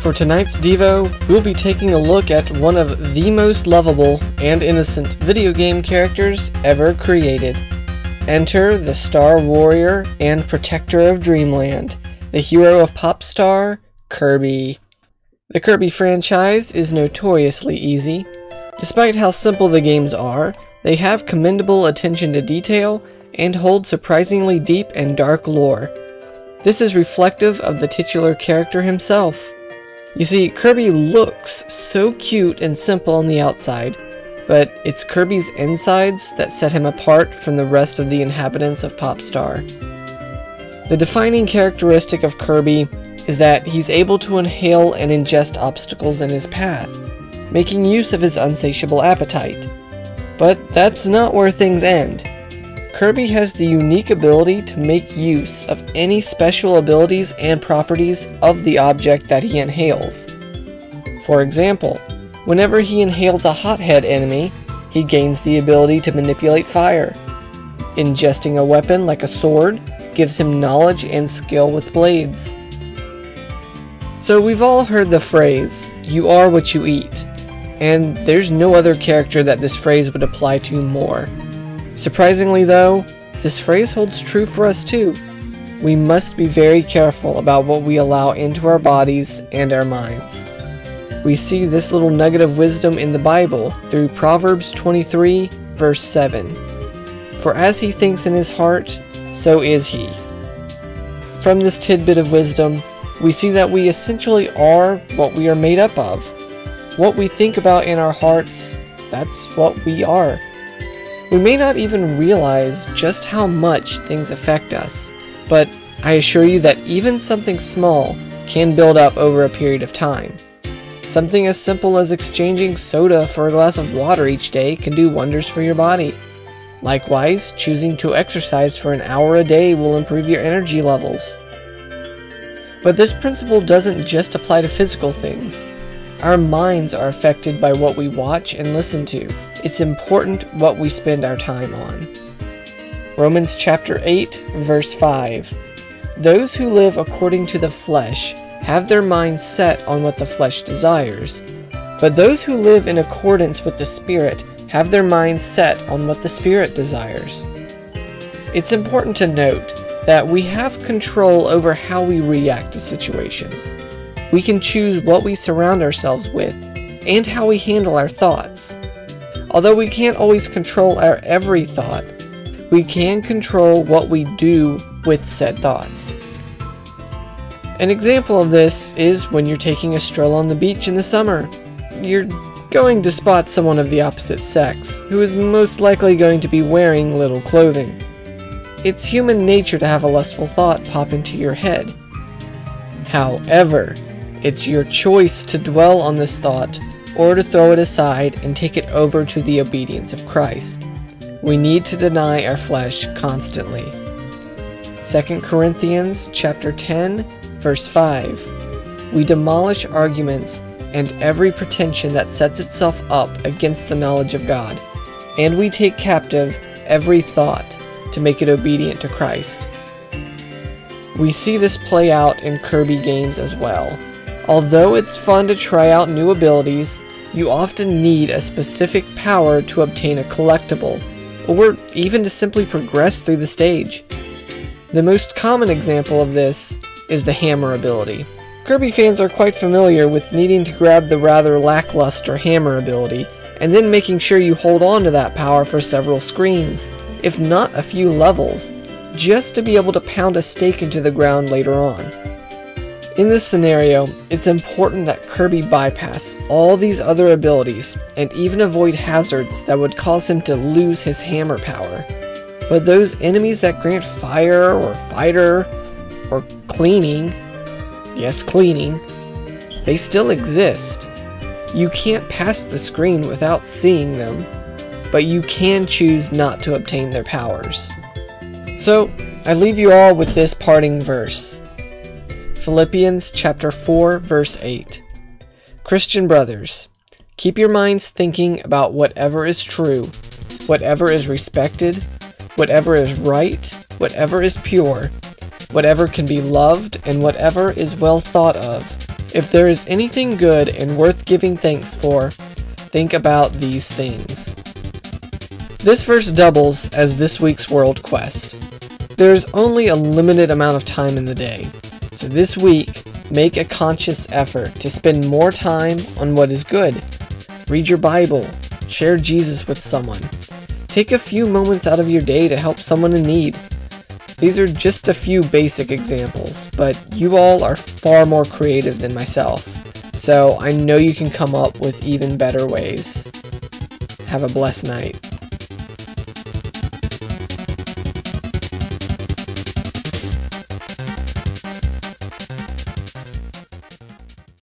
For tonight's Devo, we'll be taking a look at one of the most lovable and innocent video game characters ever created. Enter the Star Warrior and Protector of Dreamland, the hero of pop star, Kirby. The Kirby franchise is notoriously easy. Despite how simple the games are, they have commendable attention to detail and hold surprisingly deep and dark lore. This is reflective of the titular character himself. You see, Kirby looks so cute and simple on the outside, but it's Kirby's insides that set him apart from the rest of the inhabitants of Popstar. The defining characteristic of Kirby is that he's able to inhale and ingest obstacles in his path, making use of his insatiable appetite. But that's not where things end. Kirby has the unique ability to make use of any special abilities and properties of the object that he inhales. For example, whenever he inhales a hothead enemy, he gains the ability to manipulate fire. Ingesting a weapon like a sword gives him knowledge and skill with blades. So we've all heard the phrase, "You are what you eat," and there's no other character that this phrase would apply to more. Surprisingly though, this phrase holds true for us too. We must be very careful about what we allow into our bodies and our minds. We see this little nugget of wisdom in the Bible through Proverbs 23, verse 7. For as he thinks in his heart, so is he. From this tidbit of wisdom, we see that we essentially are what we are made up of. What we think about in our hearts, that's what we are. We may not even realize just how much things affect us, but I assure you that even something small can build up over a period of time. Something as simple as exchanging soda for a glass of water each day can do wonders for your body. Likewise, choosing to exercise for an hour a day will improve your energy levels. But this principle doesn't just apply to physical things. Our minds are affected by what we watch and listen to. It's important what we spend our time on. Romans chapter 8, verse 5. Those who live according to the flesh have their minds set on what the flesh desires, but those who live in accordance with the Spirit have their minds set on what the Spirit desires. It's important to note that we have control over how we react to situations. We can choose what we surround ourselves with and how we handle our thoughts. Although we can't always control our every thought, we can control what we do with said thoughts. An example of this is when you're taking a stroll on the beach in the summer. You're going to spot someone of the opposite sex, who is most likely going to be wearing little clothing. It's human nature to have a lustful thought pop into your head. However, it's your choice to dwell on this thought or to throw it aside and take it over to the obedience of Christ. We need to deny our flesh constantly. 2 Corinthians chapter 10, verse 5. We demolish arguments and every pretension that sets itself up against the knowledge of God, and we take captive every thought to make it obedient to Christ. We see this play out in Kirby games as well. Although it's fun to try out new abilities, you often need a specific power to obtain a collectible, or even to simply progress through the stage. The most common example of this is the hammer ability. Kirby fans are quite familiar with needing to grab the rather lackluster hammer ability, and then making sure you hold on to that power for several screens, if not a few levels, just to be able to pound a stake into the ground later on. In this scenario, it's important that Kirby bypass all these other abilities and even avoid hazards that would cause him to lose his hammer power. But those enemies that grant fire or fighter or cleaning, yes cleaning, they still exist. You can't pass the screen without seeing them, but you can choose not to obtain their powers. So, I leave you all with this parting verse. Philippians chapter 4, verse 8. Christian brothers, keep your minds thinking about whatever is true, whatever is respected, whatever is right, whatever is pure, whatever can be loved, and whatever is well thought of. If there is anything good and worth giving thanks for, think about these things. This verse doubles as this week's world quest. There's only a limited amount of time in the day, so this week, make a conscious effort to spend more time on what is good. Read your Bible, share Jesus with someone. Take a few moments out of your day to help someone in need. These are just a few basic examples, but you all are far more creative than myself, so I know you can come up with even better ways. Have a blessed night.